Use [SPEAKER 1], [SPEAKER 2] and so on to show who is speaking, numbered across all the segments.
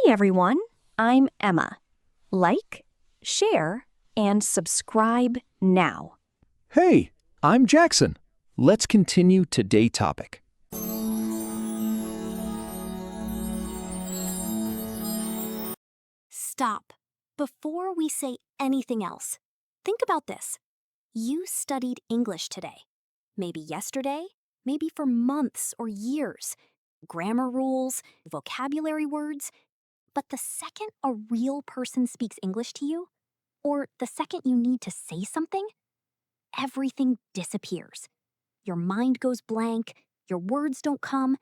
[SPEAKER 1] everyone, I'm Emma. Like, share, and subscribe now.
[SPEAKER 2] Hey, I'm Jackson. Let's continue today's topic.
[SPEAKER 3] Stop. Before we say anything else, think about this. You studied English today. Maybe yesterday, maybe for months or years. Grammar rules, vocabulary words. But the second a real person speaks English to you, or the second you need to say something, everything disappears. Your mind goes blank, your words don't come,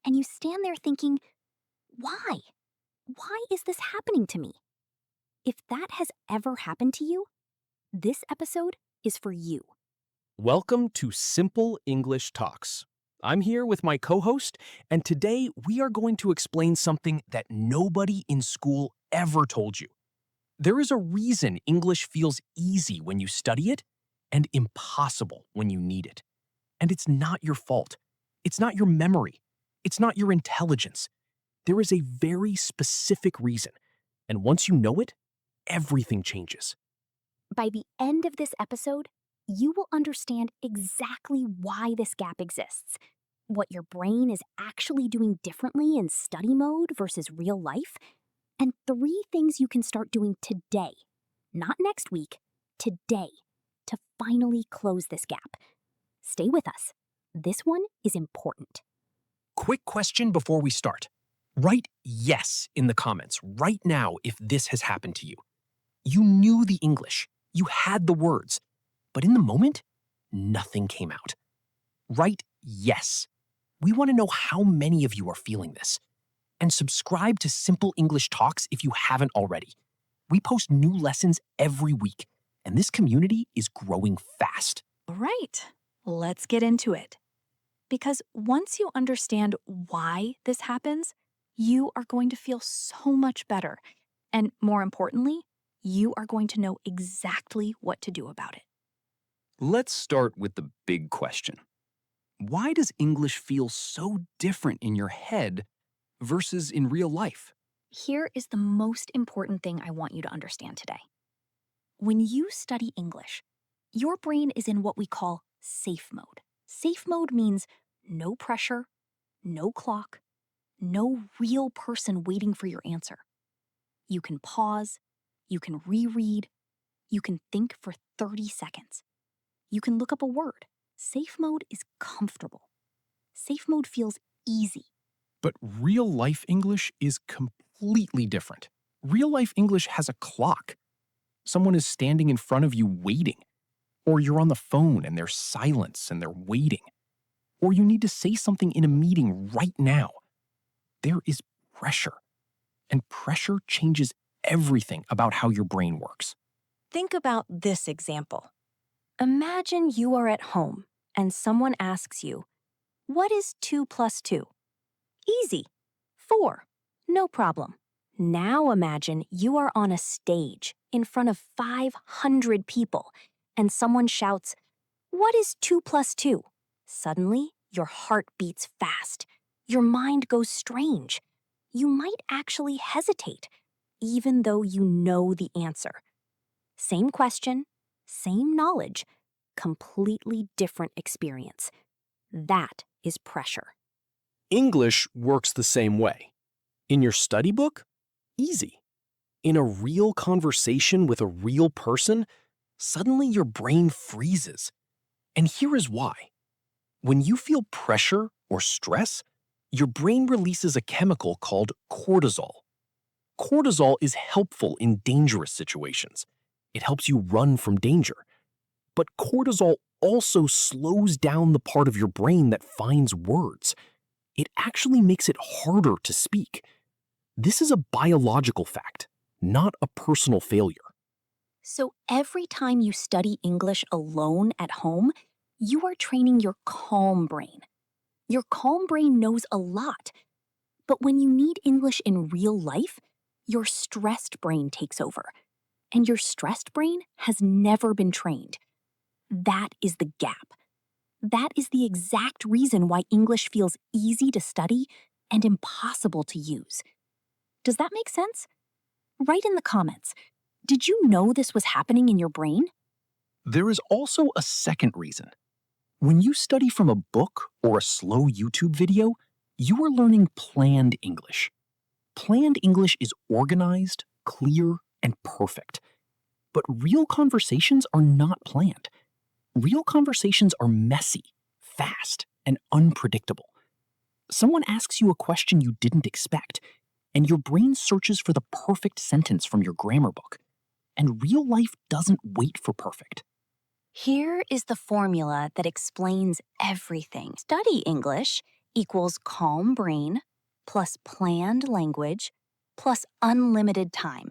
[SPEAKER 3] and you stand there thinking, why? Why is this happening to me? If that has ever happened to you, this episode is for you.
[SPEAKER 4] Welcome to Simple English Talks. I'm here with my co-host, and today we are going to explain something that nobody in school ever told you. There is a reason English feels easy when you study it and impossible when you need it. And it's not your fault. It's not your memory. It's not your intelligence. There is a very specific reason, and once you know it, everything changes.
[SPEAKER 3] By the end of this episode, you will understand exactly why this gap exists, what your brain is actually doing differently in study mode versus real life, and 3 things you can start doing today, not next week, today, to finally close this gap. Stay with us. This one is important.
[SPEAKER 4] Quick question before we start. Write yes in the comments right now if this has happened to you. You knew the English, you had the words, but in the moment, nothing came out. Write yes. We want to know how many of you are feeling this. And subscribe to Simple English Talks if you haven't already. We post new lessons every week, and this community is growing fast.
[SPEAKER 1] All right, let's get into it. Because once you understand why this happens, you are going to feel so much better. And more importantly, you are going to know exactly what to do about it.
[SPEAKER 2] Let's start with the big question. Why does English feel so different in your head versus in real life?
[SPEAKER 1] Here is the most important thing I want you to understand today. When you study English, your brain is in what we call safe mode. Safe mode means no pressure, no clock, no real person waiting for your answer. You can pause, you can reread, you can think for 30 seconds. You can look up a word. Safe mode is comfortable. Safe mode feels easy.
[SPEAKER 4] But real life English is completely different. Real life English has a clock. Someone is standing in front of you waiting. Or you're on the phone and there's silence and they're waiting. Or you need to say something in a meeting right now. There is pressure. And pressure changes everything about how your brain works.
[SPEAKER 1] Think about this example. Imagine you are at home and someone asks you, what is 2 plus 2? Easy. 4. No problem. Now imagine you are on a stage in front of 500 people and someone shouts, what is 2 plus 2? Suddenly, your heart beats fast. Your mind goes strange. You might actually hesitate, even though you know the answer. Same question, same knowledge, completely different experience. That is pressure.
[SPEAKER 4] English works the same way. In your study book, easy. In a real conversation with a real person, suddenly your brain freezes. And here is why. When you feel pressure or stress, your brain releases a chemical called cortisol. Cortisol is helpful in dangerous situations. It helps you run from danger. But cortisol also slows down the part of your brain that finds words. It actually makes it harder to speak. This is a biological fact, not a personal failure.
[SPEAKER 3] So every time you study English alone at home, you are training your calm brain. Your calm brain knows a lot. But when you need English in real life, your stressed brain takes over. And your stressed brain has never been trained. That is the gap. That is the exact reason why English feels easy to study and impossible to use.
[SPEAKER 1] Does that make sense? Write in the comments. Did you know this was happening in your brain?
[SPEAKER 2] There is also a second reason. When you study from a book or a slow YouTube video, you are learning planned English. Planned English is organized, clear, and perfect. But real conversations are not planned. Real conversations are messy, fast, and unpredictable. Someone asks you a question you didn't expect, and your brain searches for the perfect sentence from your grammar book. And real life doesn't wait for perfect.
[SPEAKER 1] Here is the formula that explains everything. Study English equals calm brain plus planned language plus unlimited time.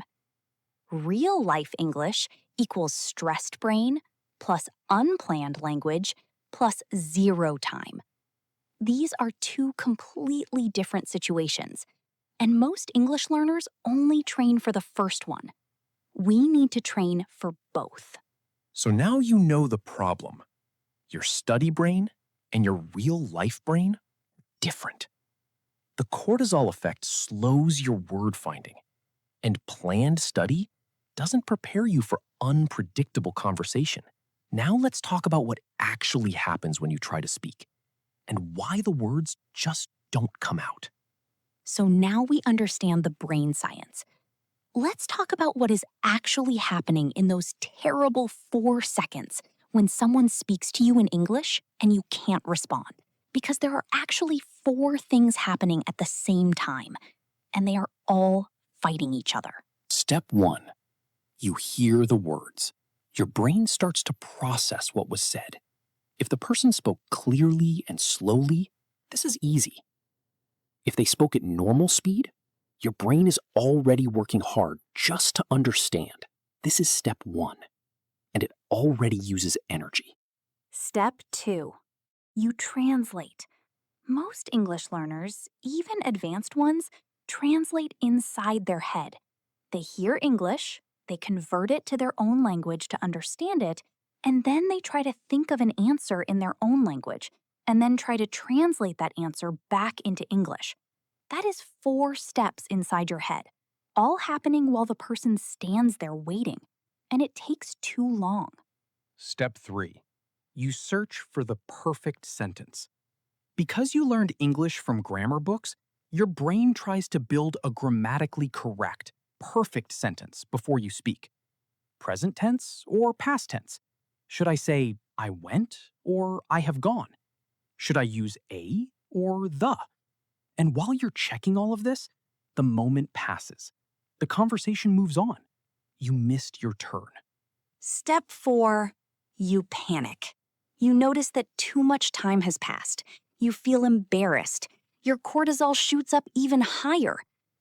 [SPEAKER 1] Real life English equals stressed brain plus unplanned language plus 0 time. These are two completely different situations, and most English learners only train for the first one. We need to train for both.
[SPEAKER 2] So now you know the problem. Your study brain and your real life brain are different. The cortisol effect slows your word finding, and planned study doesn't prepare you for unpredictable conversation. Now let's talk about what actually happens when you try to speak and why the words just don't come out.
[SPEAKER 1] So now we understand the brain science. Let's talk about what is actually happening in those terrible 4 seconds when someone speaks to you in English and you can't respond. Because there are actually 4 things happening at the same time, and they are all fighting each other.
[SPEAKER 4] Step 1. You hear the words. Your brain starts to process what was said. If the person spoke clearly and slowly, this is easy. If they spoke at normal speed, your brain is already working hard just to understand. This is step 1, and it already uses energy.
[SPEAKER 1] Step 2. You translate. Most English learners, even advanced ones, translate inside their head. They hear English, they convert it to their own language to understand it, and then they try to think of an answer in their own language, and then try to translate that answer back into English. That is 4 steps inside your head, all happening while the person stands there waiting, and it takes too long.
[SPEAKER 2] Step 3. You search for the perfect sentence. Because you learned English from grammar books, your brain tries to build a grammatically correct, perfect sentence before you speak. Present tense or past tense? Should I say, I went or I have gone? Should I use a or the? And while you're checking all of this, the moment passes. The conversation moves on. You missed your turn.
[SPEAKER 1] Step 4. You panic. You notice that too much time has passed. You feel embarrassed. Your cortisol shoots up even higher.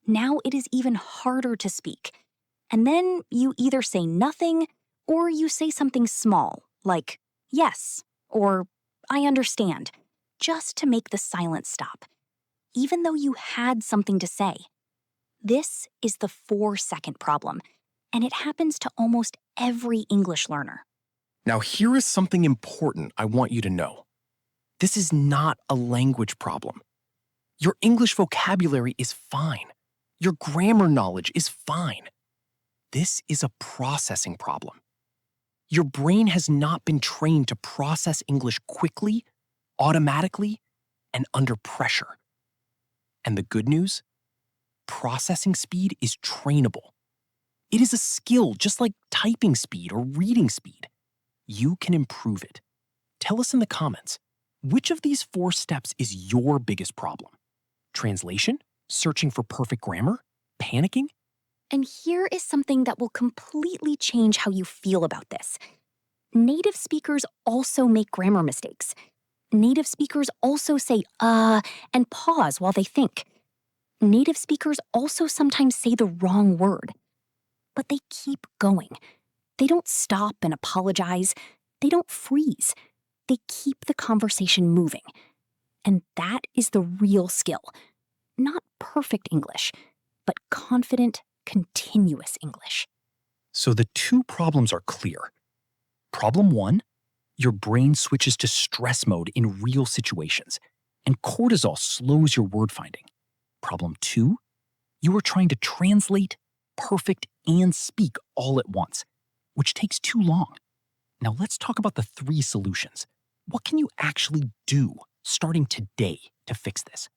[SPEAKER 1] Now it is even harder to speak. And then you either say nothing or you say something small, like, yes, or I understand, just to make the silence stop, even though you had something to say. This is the 4-second problem, and it happens to almost every English learner.
[SPEAKER 2] Now, here is something important I want you to know. This is not a language problem. Your English vocabulary is fine. Your grammar knowledge is fine. This is a processing problem. Your brain has not been trained to process English quickly, automatically, and under pressure. And the good news? Processing speed is trainable. It is a skill just like typing speed or reading speed. You can improve it. Tell us in the comments, which of these 4 steps is your biggest problem? Translation? Searching for perfect grammar? Panicking?
[SPEAKER 1] And here is something that will completely change how you feel about this. Native speakers also make grammar mistakes. Native speakers also say and pause while they think. Native speakers also sometimes say the wrong word. But they keep going. They don't stop and apologize. They don't freeze. They keep the conversation moving. And that is the real skill. Not perfect English, but confident, continuous English.
[SPEAKER 2] So the 2 problems are clear. Problem 1, your brain switches to stress mode in real situations, and cortisol slows your word finding. Problem 2, You are trying to translate, perfect, and speak all at once, which takes too long. Now let's talk about the 3 solutions. What can you actually do starting today to fix this?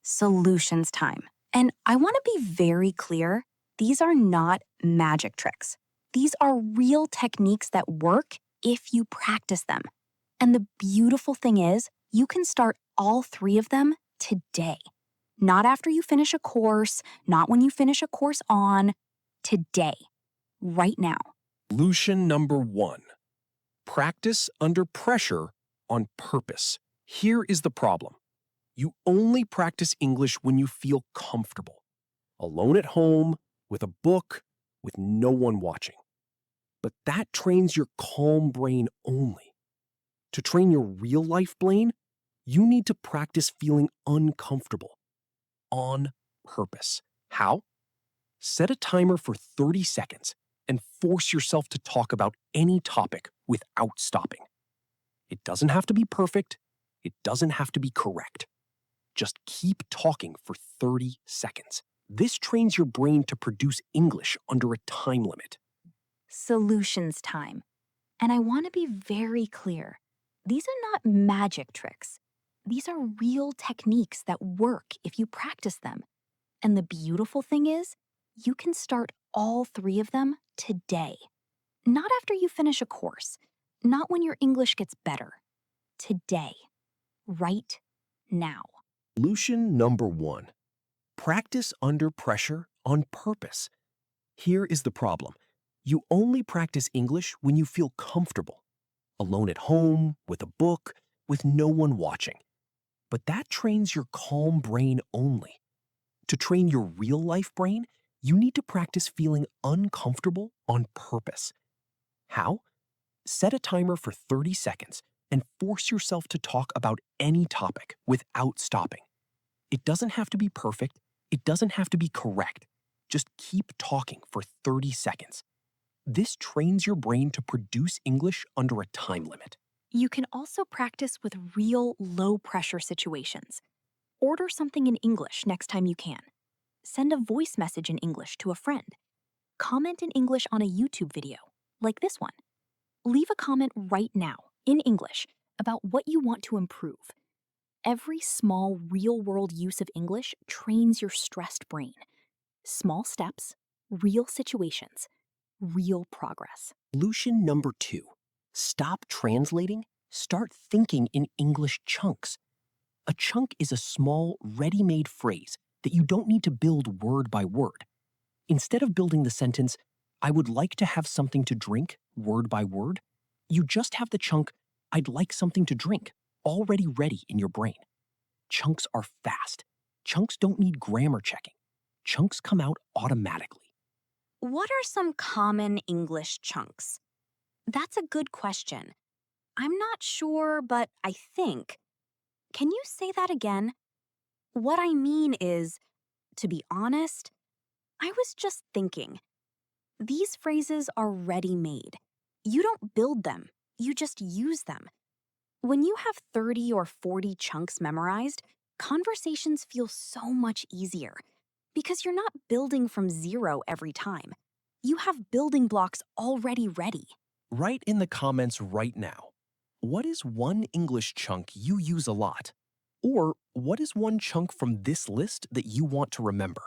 [SPEAKER 1] Solutions time. And I want to be very clear, these are not magic tricks. These are real techniques that work if you practice them. And the beautiful thing is, you can start all 3 of them today. Not after you finish a course, not when you finish a course on, today, right now.
[SPEAKER 4] Solution number 1. Practice under pressure on purpose. Here is the problem. You only practice English when you feel comfortable. Alone at home, with a book, with no one watching. But that trains your calm brain only. To train your real life brain, you need to practice feeling uncomfortable. On purpose. How? Set a timer for 30 seconds and force yourself to talk about any topic without stopping. It doesn't have to be perfect. It doesn't have to be correct. Just keep talking for 30 seconds. This trains your brain to produce English under a time limit.
[SPEAKER 1] Solutions time. And I want to be very clear. These are not magic tricks. These are real techniques that work if you practice them. And the beautiful thing is, you can start all 3 of them today. Not after you finish a course, not when your English gets better. Today. Right now.
[SPEAKER 4] Solution number 1. Practice under pressure on purpose. Here is the problem. You only practice English when you feel comfortable. Alone at home, with a book, with no one watching. But that trains your calm brain only. To train your real life brain, you need to practice feeling uncomfortable on purpose. How? Set a timer for 30 seconds and force yourself to talk about any topic without stopping. It doesn't have to be perfect. It doesn't have to be correct. Just keep talking for 30 seconds. This trains your brain to produce English under a time limit.
[SPEAKER 1] You can also practice with real low-pressure situations. Order something in English next time you can. Send a voice message in English to a friend. Comment in English on a YouTube video, like this one. Leave a comment right now, in English, about what you want to improve. Every small, real-world use of English trains your stressed brain. Small steps, real situations, real progress.
[SPEAKER 2] Solution number 2. Stop translating, start thinking in English chunks. A chunk is a small, ready-made phrase that you don't need to build word by word. Instead of building the sentence, I would like to have something to drink, word by word, you just have the chunk, I'd like something to drink, already ready in your brain. Chunks are fast. Chunks don't need grammar checking. Chunks come out automatically.
[SPEAKER 1] What are some common English chunks? That's a good question. I'm not sure, but I think. Can you say that again? What I mean is, to be honest, I was just thinking. These phrases are ready-made. You don't build them, you just use them. When you have 30 or 40 chunks memorized, conversations feel so much easier because you're not building from zero every time. You have building blocks already ready.
[SPEAKER 2] Write in the comments right now. What is one English chunk you use a lot? Or what is one chunk from this list that you want to remember?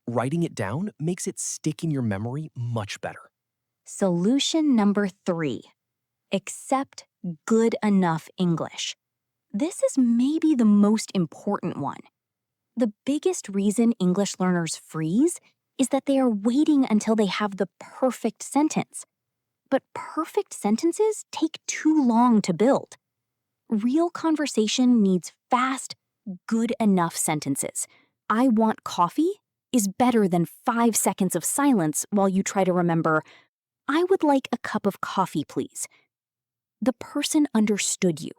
[SPEAKER 2] Writing it down makes it stick in your memory much better.
[SPEAKER 1] Solution number 3. Accept good enough English. This is maybe the most important one. The biggest reason English learners freeze is that they are waiting until they have the perfect sentence. But perfect sentences take too long to build. Real conversation needs fast, good enough sentences. I want coffee is better than 5 seconds of silence while you try to remember, I would like a cup of coffee, please. The person understood you.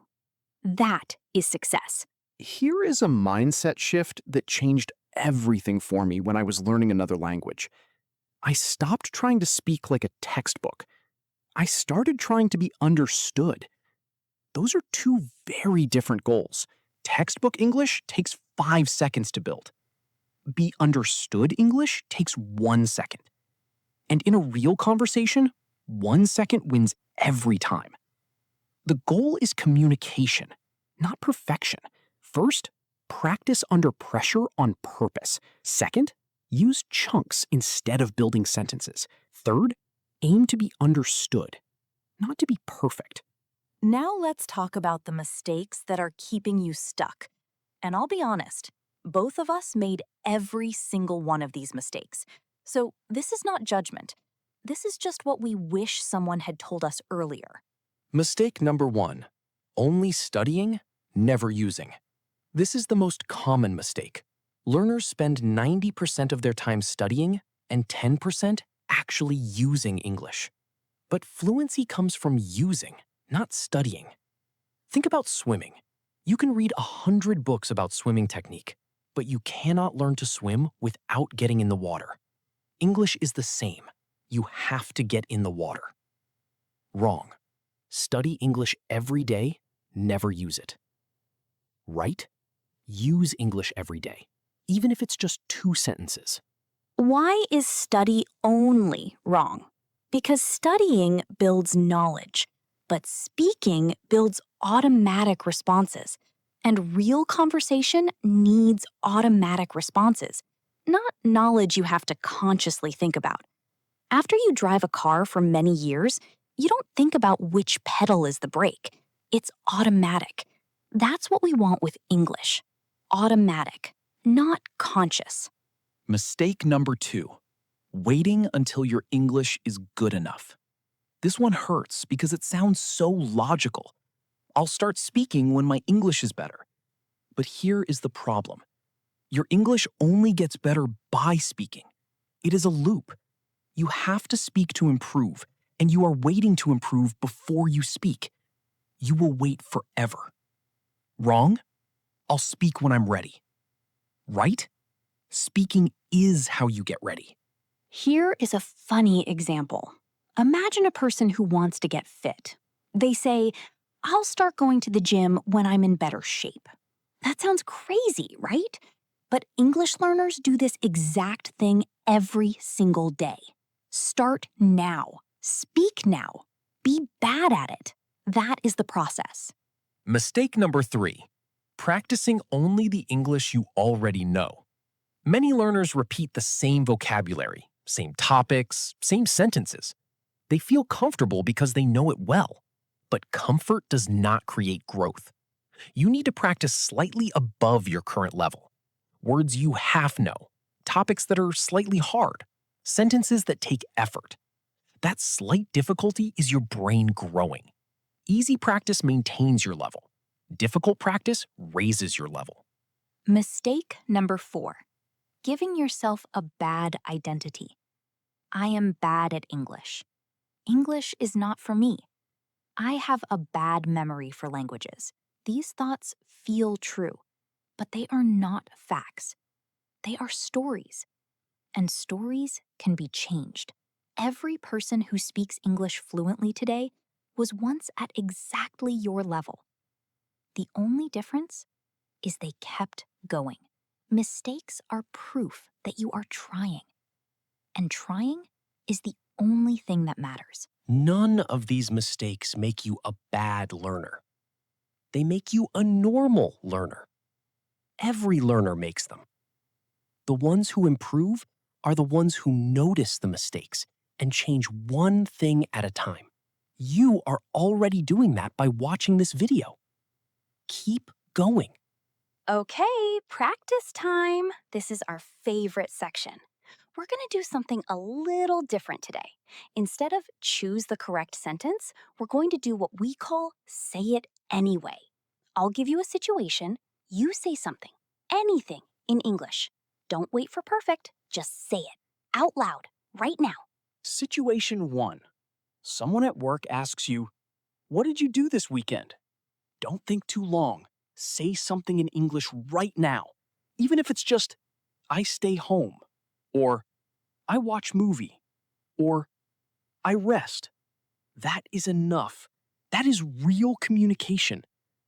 [SPEAKER 1] That is success.
[SPEAKER 5] Here is a mindset shift that changed everything for me when I was learning another language. I stopped trying to speak like a textbook. I started trying to be understood. Those are 2 very different goals. Textbook English takes 5 seconds to build. be understood English takes 1 second. And in a real conversation, 1 second wins every time. The goal is communication, not perfection. First, practice under pressure on purpose. Second, use chunks instead of building sentences. Third, aim to be understood, not to be perfect.
[SPEAKER 1] Now let's talk about the mistakes that are keeping you stuck. And I'll be honest, both of us made every single one of these mistakes. So this is not judgment. This is just what we wish someone had told us earlier.
[SPEAKER 2] Mistake number 1. Only studying, never using. This is the most common mistake. Learners spend 90% of their time studying and 10% actually using English. But fluency comes from using, not studying. Think about swimming. You can read 100 books about swimming technique, but you cannot learn to swim without getting in the water. English is the same. You have to get in the water. Wrong. Study English every day, never use it. Right? Use English every day, even if it's just 2 sentences.
[SPEAKER 1] Why is study only wrong? Because studying builds knowledge, but speaking builds automatic responses. And real conversation needs automatic responses, not knowledge you have to consciously think about. After you drive a car for many years, you don't think about which pedal is the brake. It's automatic. That's what we want with English. Automatic, not conscious.
[SPEAKER 2] Mistake number 2. Waiting until your English is good enough. This one hurts because it sounds so logical. I'll start speaking when my English is better. But here is the problem. Your English only gets better by speaking. It is a loop. You have to speak to improve, and you are waiting to improve before you speak. You will wait forever. Wrong? I'll speak when I'm ready. Right? Speaking is how you get ready.
[SPEAKER 1] Here is a funny example. Imagine a person who wants to get fit. They say, I'll start going to the gym when I'm in better shape. That sounds crazy, right? But English learners do this exact thing every single day. Start now. Speak now. Be bad at it. That is the process.
[SPEAKER 2] Mistake number 3. Practicing only the English you already know. Many learners repeat the same vocabulary, same topics, same sentences. They feel comfortable because they know it well. But comfort does not create growth. You need to practice slightly above your current level. Words you half know, topics that are slightly hard, sentences that take effort. That slight difficulty is your brain growing. Easy practice maintains your level. Difficult practice raises your level.
[SPEAKER 1] Mistake number 4. Giving yourself a bad identity. I am bad at English. English is not for me. I have a bad memory for languages. These thoughts feel true, but they are not facts. They are stories, and stories can be changed. Every person who speaks English fluently today was once at exactly your level. The only difference is they kept going. Mistakes are proof that you are trying. And trying is the only thing that matters.
[SPEAKER 2] None of these mistakes make you a bad learner. They make you a normal learner. Every learner makes them. The ones who improve are the ones who notice the mistakes and change one thing at a time. You are already doing that by watching this video. Keep going.
[SPEAKER 1] Okay, practice time. This is our favorite section. We're going to do something a little different today. Instead of choose the correct sentence, we're going to do what we call say it anyway. I'll give you a situation. You say something, anything in English. Don't wait for perfect. Just say it out loud right now.
[SPEAKER 5] Situation 1. Someone at work asks you, "What did you do this weekend?" Don't think too long. Say something in English right now, even if it's just, "I stay home," or "I watch movie," or "I rest." That is enough. That is real communication.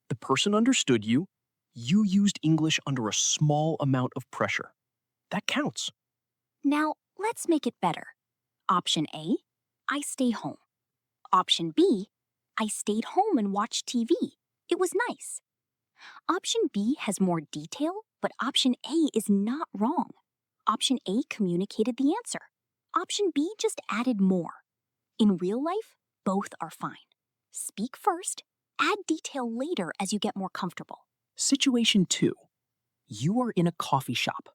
[SPEAKER 5] The person understood you. You used English under a small amount of pressure.
[SPEAKER 4] That counts.
[SPEAKER 3] Now, let's make it better. Option A, I stay home. Option B, I stayed home and watched TV. It was nice. Option B has more detail, but option A is not wrong. Option A communicated the answer. Option B just added more. In real life, both are fine. Speak first, add detail later as you get more comfortable.
[SPEAKER 2] Situation 2. You are in a coffee shop.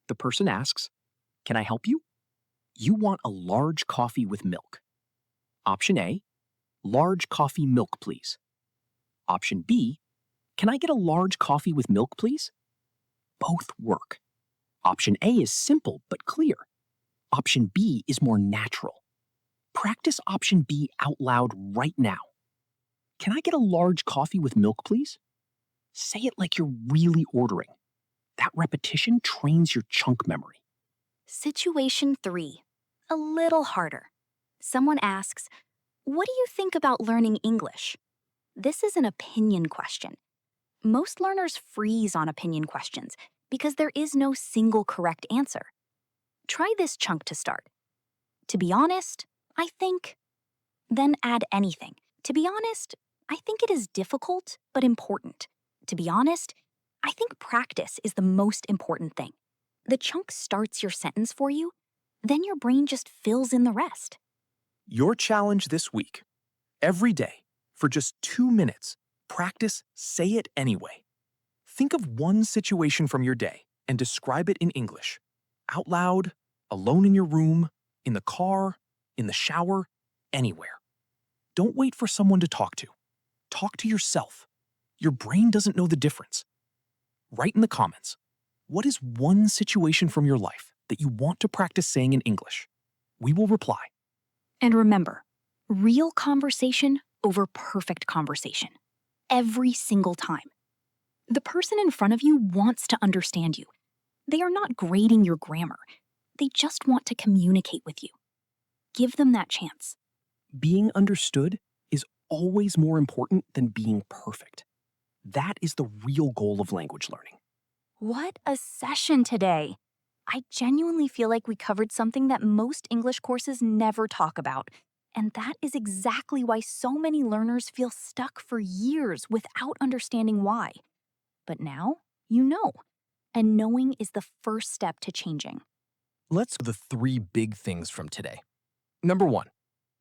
[SPEAKER 2] The person asks, "Can I help you?" You want a large coffee with milk. Option A, large coffee milk, please. Option B, can I get a large coffee with milk, please? Both work. Option A is simple but clear. Option B is more natural. Practice option B out loud right now. Can I get a large coffee with milk, please? Say it like you're really ordering. That repetition trains your chunk memory.
[SPEAKER 3] Situation 3. A little harder. Someone asks, "What do you think about learning English?" This is an opinion question. Most learners freeze on opinion questions because there is no single correct answer. Try this chunk to start. To be honest, I think. Then add anything. To be honest, I think it is difficult but important. To be honest, I think practice is the most important thing. The chunk starts your sentence for you, then your brain just fills in the rest.
[SPEAKER 2] Your challenge this week. Every day, for just 2 minutes, practice say it anyway. Think of one situation from your day and describe it in English. Out loud, alone in your room, in the car, in the shower, anywhere. Don't wait for someone to talk to. Talk to yourself. Your brain doesn't know the difference. Write in the comments, what is one situation from your life that you want to practice saying in English? We will reply.
[SPEAKER 3] And remember, real conversation over perfect conversation. Every single time. The person in front of you wants to understand you. They are not grading your grammar. They just want to communicate with you. Give them that chance.
[SPEAKER 2] Being understood is always more important than being perfect. That is the real goal of language learning.
[SPEAKER 3] What a session today! I genuinely feel like we covered something that most English courses never talk about. And that is exactly why so many learners feel stuck for years without understanding why. But now, you know. And knowing is the first step to changing.
[SPEAKER 2] Let's go the 3 big things from today. Number 1,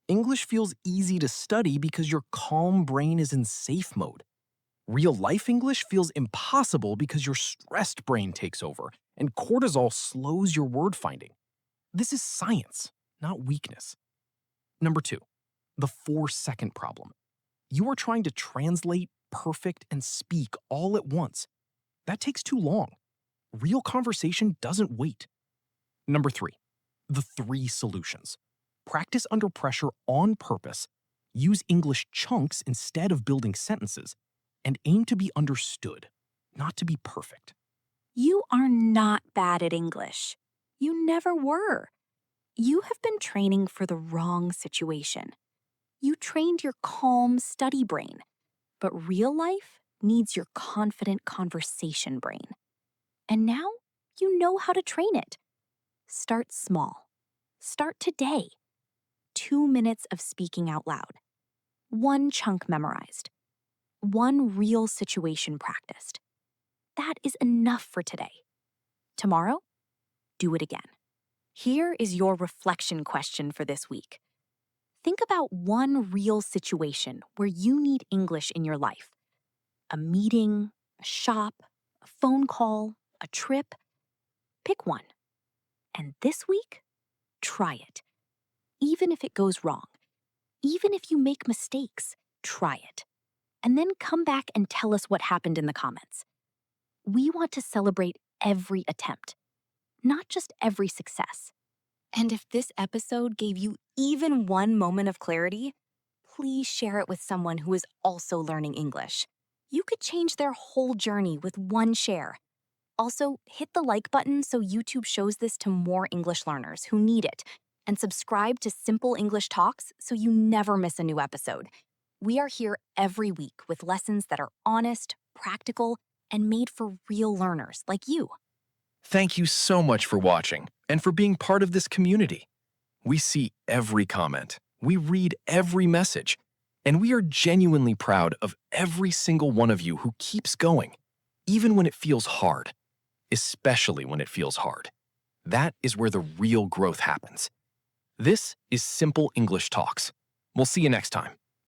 [SPEAKER 2] English feels easy to study because your calm brain is in safe mode. Real-life English feels impossible because your stressed brain takes over and cortisol slows your word finding. This is science, not weakness. Number 2, the 4-second problem. You are trying to translate, perfect, and speak all at once. That takes too long. Real conversation doesn't wait. Number 3, the 3 solutions. Practice under pressure on purpose, use English chunks instead of building sentences, and aim to be understood, not to be perfect.
[SPEAKER 3] You are not bad at English. You never were. You have been training for the wrong situation. You trained your calm study brain, but real life needs your confident conversation brain. And now you know how to train it. Start small. Start today. 2 minutes of speaking out loud. 1 chunk memorized. 1 real situation practiced. That is enough for today. Tomorrow, do it again. Here is your reflection question for this week. Think about 1 real situation where you need English in your life. A meeting, a shop, a phone call, a trip. Pick one. And this week, try it. Even if it goes wrong, even if you make mistakes, try it. And then come back and tell us what happened in the comments. We want to celebrate every attempt, not just every success. And if this episode gave you even 1 moment of clarity, please share it with someone who is also learning English. You could change their whole journey with 1 share. Also, hit the like button so YouTube shows this to more English learners who need it, and subscribe to Simple English Talks so you never miss a new episode. We are here every week with lessons that are honest, practical, and made for real learners like you.
[SPEAKER 2] Thank you so much for watching and for being part of this community. We see every comment, we read every message, and we are genuinely proud of every single one of you who keeps going, even when it feels hard, especially when it feels hard. That is where the real growth happens. This is Simple English Talks. We'll see you next time.